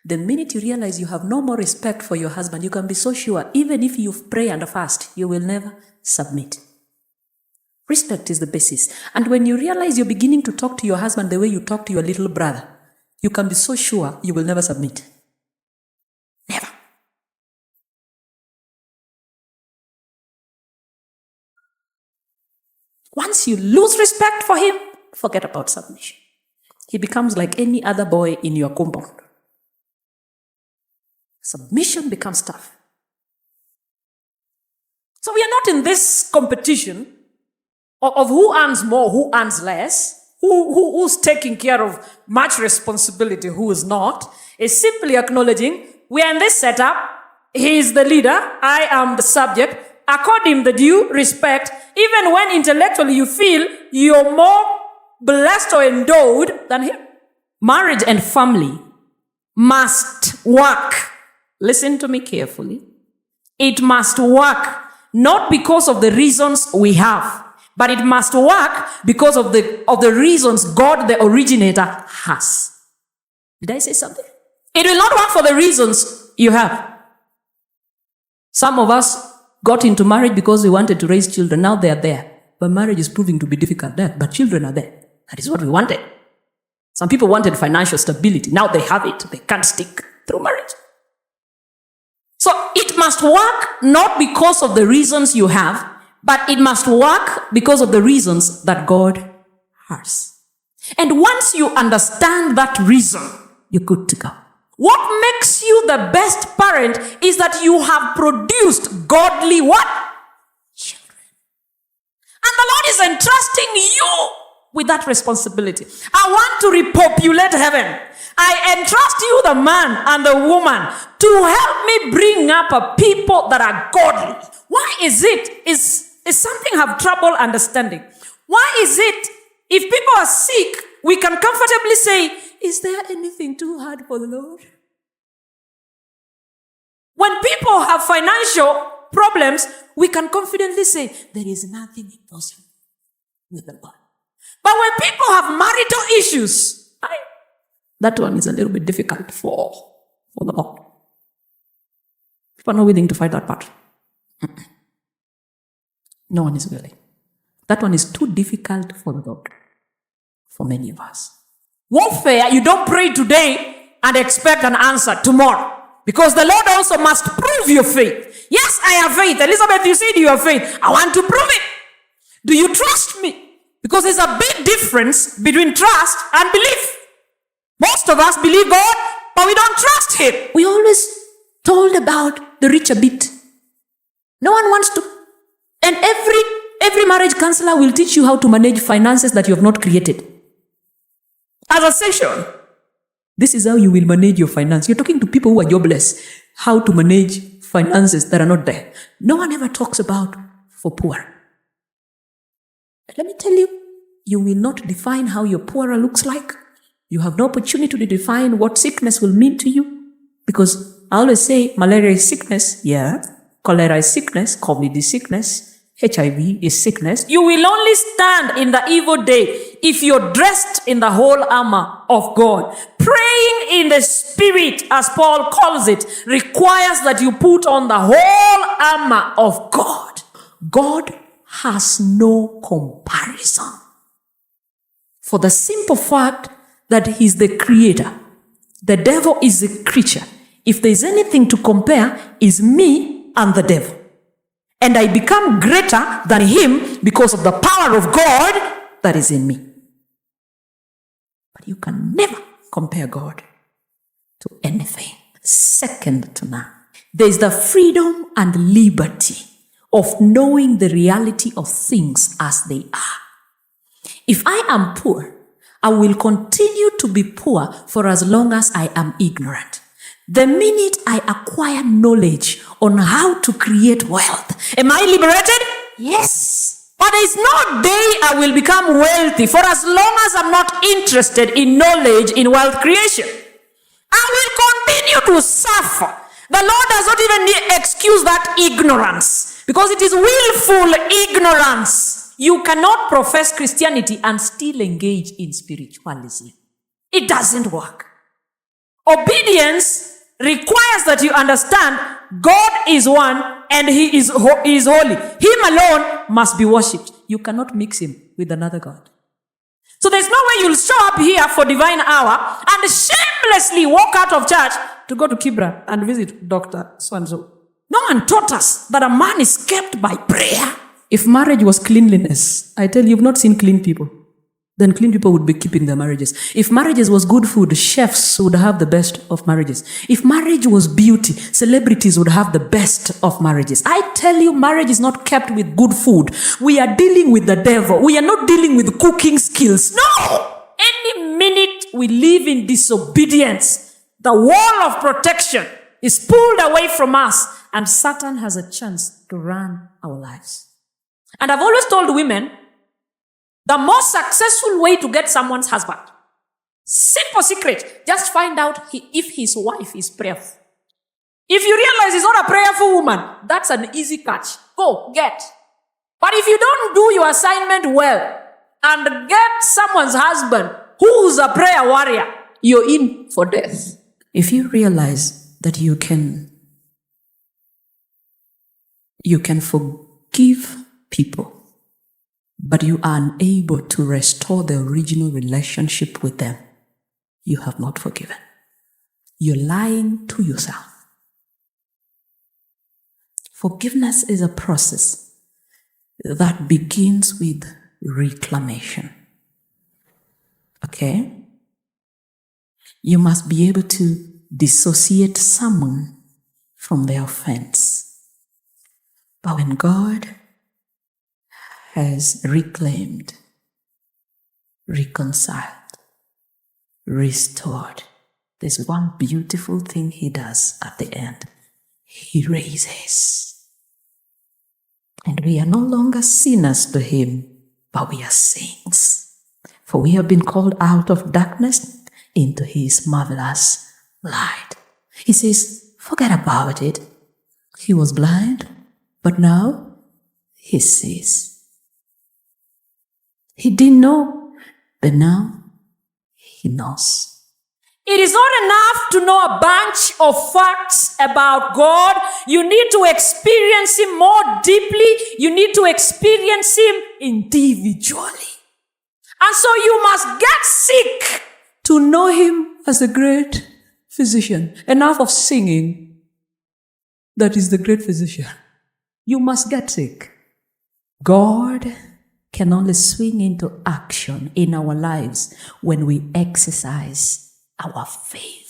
The minute you realize you have no more respect for your husband, you can be so sure, even if you pray and fast, you will never submit. Respect is the basis. And when you realize you're beginning to talk to your husband the way you talk to your little brother, you can be so sure you will never submit. Never. Once you lose respect for him, forget about submission. He becomes like any other boy in your compound. Submission becomes tough. So we are not in this competition of who earns more, who earns less, who's taking care of much responsibility, who is not. It's simply acknowledging we are in this setup. He is the leader. I am the subject. Accord him the due respect, even when intellectually you feel you're more blessed or endowed than him. Marriage and family must work. Listen to me carefully. It must work not because of the reasons we have, but it must work because of the reasons God, the originator, has. Did I say something? It will not work for the reasons you have. Some of us got into marriage because we wanted to raise children. Now they are there. But marriage is proving to be difficult there. But children are there. That is what we wanted. Some people wanted financial stability. Now they have it. They can't stick through marriage. So it must work not because of the reasons you have, but it must work because of the reasons that God has. And once you understand that reason, you're good to go. What makes you the best parent is that you have produced godly what? Children. And the Lord is entrusting you with that responsibility. I want to repopulate heaven. I entrust you, the man and the woman, to help me bring up a people that are godly. Why is it? Is something have trouble understanding? Why is it if people are sick, we can comfortably say, is there anything too hard for the Lord? When people have financial problems, we can confidently say, there is nothing impossible with the Lord. But when people have marital issues, that one is a little bit difficult for the Lord. People are not willing to fight that part. No one is willing. That one is too difficult for the Lord, for many of us. Warfare, you don't pray today and expect an answer tomorrow. Because the Lord also must prove your faith. Yes, I have faith. Elizabeth, you said you have faith. I want to prove it. Do you trust me? Because there's a big difference between trust and belief. Most of us believe God, but we don't trust him. We always told about the richer bit. No one wants to. And every marriage counselor will teach you how to manage finances that you have not created. As a session, this is how you will manage your finance. You're talking to people who are jobless, how to manage finances that are not there. No one ever talks about for poor. But let me tell you, you will not define how your poorer looks like. You have no opportunity to define what sickness will mean to you. Because I always say malaria is sickness, yeah. Cholera is sickness, COVID is sickness, HIV is sickness. You will only stand in the evil day if you're dressed in the whole armor of God. Praying in the Spirit, as Paul calls it, requires that you put on the whole armor of God. God has no comparison. For the simple fact that he's the creator. The devil is a creature. If there's anything to compare, is me and the devil. And I become greater than him because of the power of God that is in me. But you can never compare God to anything. Second to none. There's the freedom and liberty of knowing the reality of things as they are. If I am poor, I will continue to be poor for as long as I am ignorant. The minute I acquire knowledge on how to create wealth, am I liberated? Yes. But there is no day I will become wealthy for as long as I'm not interested in knowledge in wealth creation. I will continue to suffer. The Lord does not even excuse that ignorance because it is willful ignorance. You cannot profess Christianity and still engage in spiritualism. It doesn't work. Obedience requires that you understand God is one and He is holy. Him alone must be worshipped. You cannot mix Him with another God. So there's no way you'll show up here for divine hour and shamelessly walk out of church to go to Kibra and visit Dr. So-and-so. No one taught us that a man is kept by prayer. If marriage was cleanliness, I tell you, you've not seen clean people. Then clean people would be keeping their marriages. If marriages was good food, chefs would have the best of marriages. If marriage was beauty, celebrities would have the best of marriages. I tell you, marriage is not kept with good food. We are dealing with the devil. We are not dealing with cooking skills. No! Any minute we live in disobedience, the wall of protection is pulled away from us and Satan has a chance to run our lives. And I've always told women, the most successful way to get someone's husband, simple secret, just find out if his wife is prayerful. If you realize he's not a prayerful woman, that's an easy catch. Go, get. But if you don't do your assignment well and get someone's husband who's a prayer warrior, you're in for death. If you realize that you can forgive people, but you are unable to restore the original relationship with them, you have not forgiven. You're lying to yourself. Forgiveness is a process that begins with reclamation. Okay? You must be able to dissociate someone from their offense. But when God has reclaimed, reconciled, restored, there's one beautiful thing He does at the end. He raises. And we are no longer sinners to Him, but we are saints. For we have been called out of darkness into His marvelous light. He says, forget about it. He was blind, but now he sees. He didn't know, but now he knows. It is not enough to know a bunch of facts about God. You need to experience Him more deeply. You need to experience Him individually. And so you must get sick to know Him as a great physician. Enough of singing that is the great physician. You must get sick. God can only swing into action in our lives when we exercise our faith.